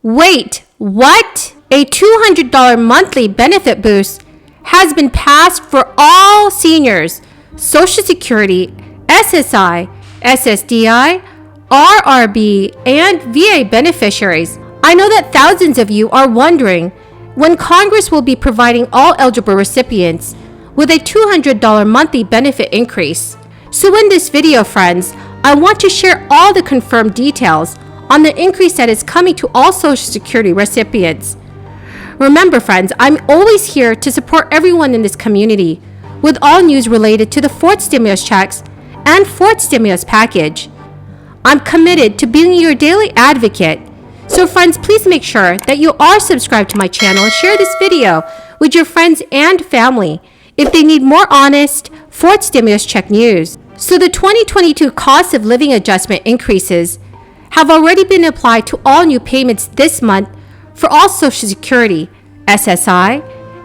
Wait, what? A $200 monthly benefit boost has been passed for all seniors, Social Security, SSI, SSDI, RRB, and VA beneficiaries. I know that thousands of you are wondering when Congress will be providing all eligible recipients with a $200 monthly benefit increase. So in this video, friends, I want to share all the confirmed details on the increase that is coming to all Social Security recipients. Remember, friends, I'm always here to support everyone in this community with all news related to the fourth stimulus checks and fourth stimulus package. I'm committed to being your daily advocate. So friends, please make sure that you are subscribed to my channel and share this video with your friends and family if they need more honest fourth stimulus check news. So the 2022 cost of living adjustment increases have already been applied to all new payments this month for all Social Security, SSI,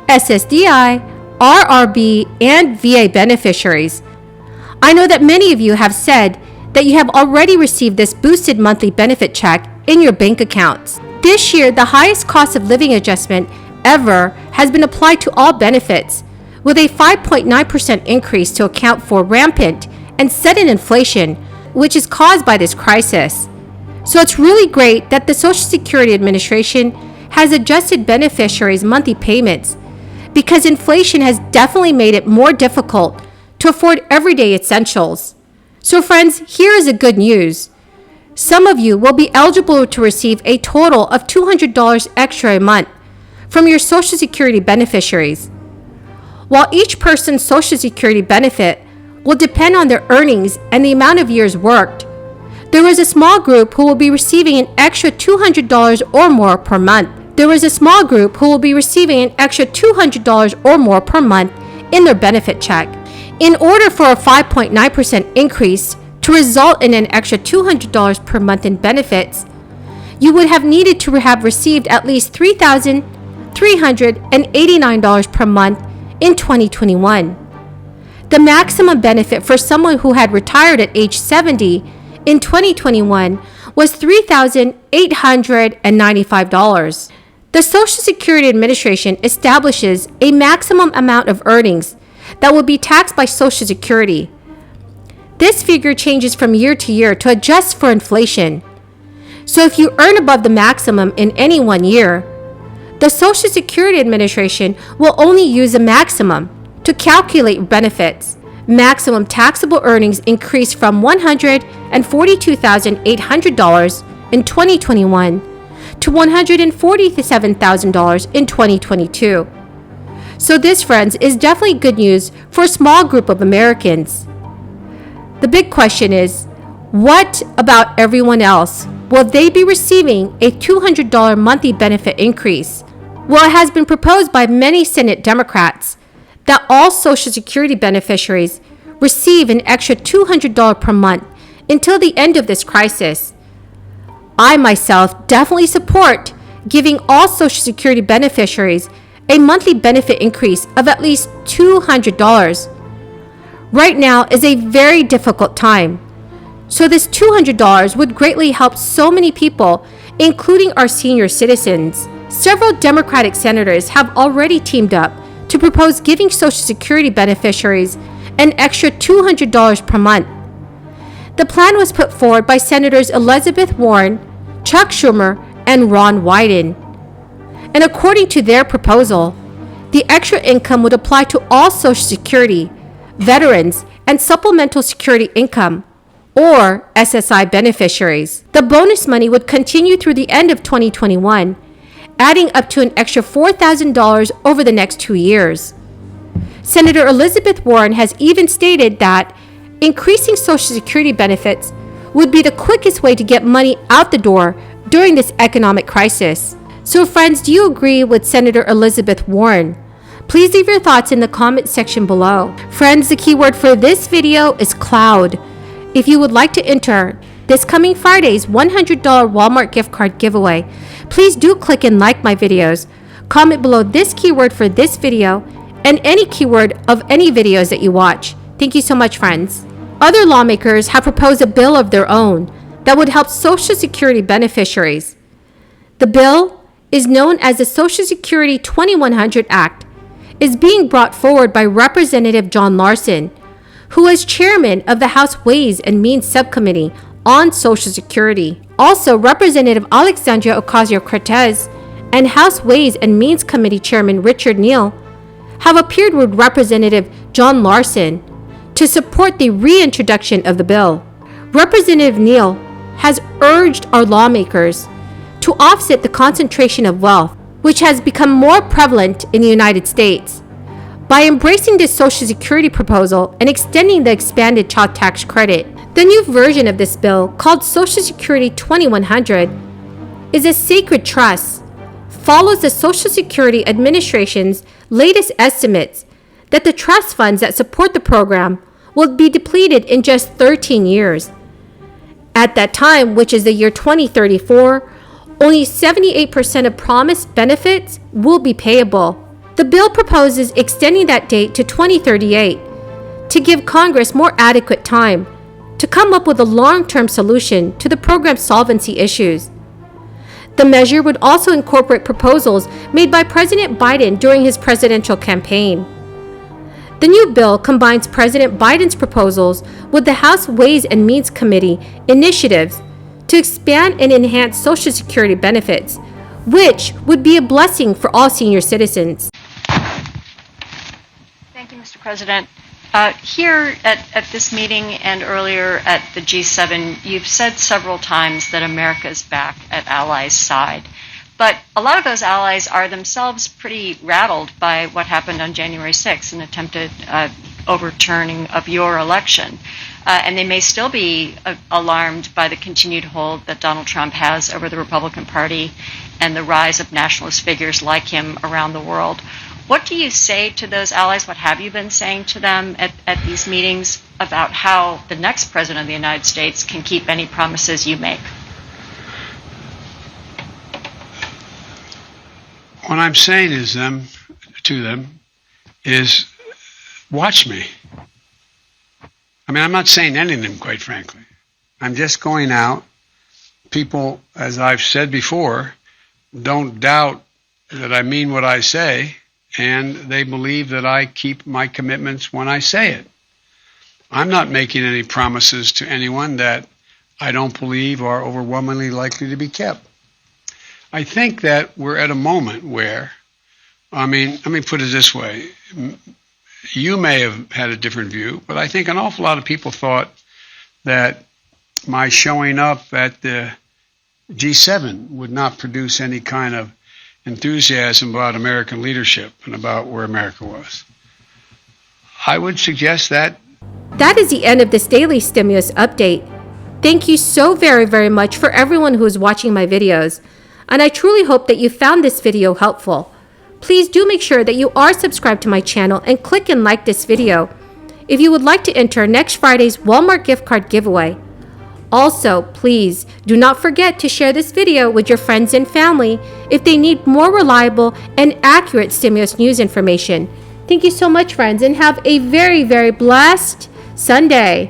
SSDI, RRB, and VA beneficiaries. I know that many of you have said that you have already received this boosted monthly benefit check in your bank accounts. This year, the highest cost of living adjustment ever has been applied to all benefits, with a 5.9% increase to account for rampant and sudden inflation, which is caused by this crisis. So it's really great that the Social Security Administration has adjusted beneficiaries' monthly payments because inflation has definitely made it more difficult to afford everyday essentials. So friends, here is the good news. Some of you will be eligible to receive a total of $200 extra a month from your Social Security beneficiaries. While each person's Social Security benefit will depend on their earnings and the amount of years worked, there is a small group who will be receiving an extra $200 or more per month. There is a small group who will be receiving an extra $200 or more per month in their benefit check. In order for a 5.9% increase to result in an extra $200 per month in benefits, you would have needed to have received at least $3,389 per month in 2021. The maximum benefit for someone who had retired at age 70 in 2021 was $3,895. The Social Security Administration establishes a maximum amount of earnings that will be taxed by Social Security. This figure changes from year to year to adjust for inflation. So if you earn above the maximum in any one year, the Social Security Administration will only use the maximum to calculate benefits. Maximum taxable earnings increased from $142,800 in 2021 to $147,000 in 2022. So this, friends, is definitely good news for a small group of Americans. The big question is, what about everyone else? Will they be receiving a $200 monthly benefit increase? Well, it has been proposed by many Senate Democrats that all Social Security beneficiaries receive an extra $200 per month until the end of this crisis. I myself definitely support giving all Social Security beneficiaries a monthly benefit increase of at least $200. Right now is a very difficult time, so this $200 would greatly help so many people, including our senior citizens. Several Democratic senators have already teamed up to propose giving Social Security beneficiaries an extra $200 per month. The plan was put forward by Senators Elizabeth Warren, Chuck Schumer, and Ron Wyden. And according to their proposal, the extra income would apply to all Social Security, veterans, and supplemental security income, or SSI beneficiaries. The bonus money would continue through the end of 2021, adding up to an extra $4,000 over the next 2 years. Senator Elizabeth Warren has even stated that increasing Social Security benefits would be the quickest way to get money out the door during this economic crisis. So friends, do you agree with Senator Elizabeth Warren? Please leave your thoughts in the comment section below. Friends, the keyword for this video is cloud. If you would like to enter this coming Friday's $100 Walmart gift card giveaway, please do click and like my videos. Comment below this keyword for this video and any keyword of any videos that you watch. Thank you so much, friends. Other lawmakers have proposed a bill of their own that would help Social Security beneficiaries. The bill is known as the Social Security 2100 Act, is being brought forward by Representative John Larson, who is chairman of the House Ways and Means Subcommittee on Social Security. Also, Representative Alexandria Ocasio-Cortez and House Ways and Means Committee Chairman Richard Neal have appeared with Representative John Larson to support the reintroduction of the bill. Representative Neal has urged our lawmakers to offset the concentration of wealth, which has become more prevalent in the United States, by embracing this Social Security proposal and extending the expanded child tax credit. The new version of this bill, called Social Security 2100, is a sacred trust, follows the Social Security Administration's latest estimates that the trust funds that support the program will be depleted in just 13 years. At that time, which is the year 2034, only 78% of promised benefits will be payable. The bill proposes extending that date to 2038 to give Congress more adequate time to come up with a long-term solution to the program's solvency issues. The measure would also incorporate proposals made by President Biden during his presidential campaign. The new bill combines President Biden's proposals with the House Ways and Means Committee initiatives to expand and enhance Social Security benefits, which would be a blessing for all senior citizens. Thank you, Mr. President. Here at this meeting and earlier at the G7, you've said several times that America is back at allies' side. But a lot of those allies are themselves pretty rattled by what happened on January 6th, an attempted overturning of your election. And they may still be alarmed by the continued hold that Donald Trump has over the Republican Party and the rise of nationalist figures like him around the world. What do you say to those allies? What have you been saying to them at these meetings about how the next president of the United States can keep any promises you make? What I'm saying to them is, watch me. I mean, I'm not saying anything, quite frankly. I'm just going out. People, as I've said before, don't doubt that I mean what I say, and they believe that I keep my commitments when I say it. I'm not making any promises to anyone that I don't believe are overwhelmingly likely to be kept. I think that we're at a moment where, let me put it this way. You may have had a different view, but I think an awful lot of people thought that my showing up at the G7 would not produce any kind of enthusiasm about American leadership and about where America was. I would suggest that. That is the end of this daily stimulus update. Thank you so very, very much for everyone who is watching my videos. And I truly hope that you found this video helpful. Please do make sure that you are subscribed to my channel and click and like this video if you would like to enter next Friday's Walmart gift card giveaway. Also, please do not forget to share this video with your friends and family if they need more reliable and accurate stimulus news information. Thank you so much, friends, and have a very, very blessed Sunday.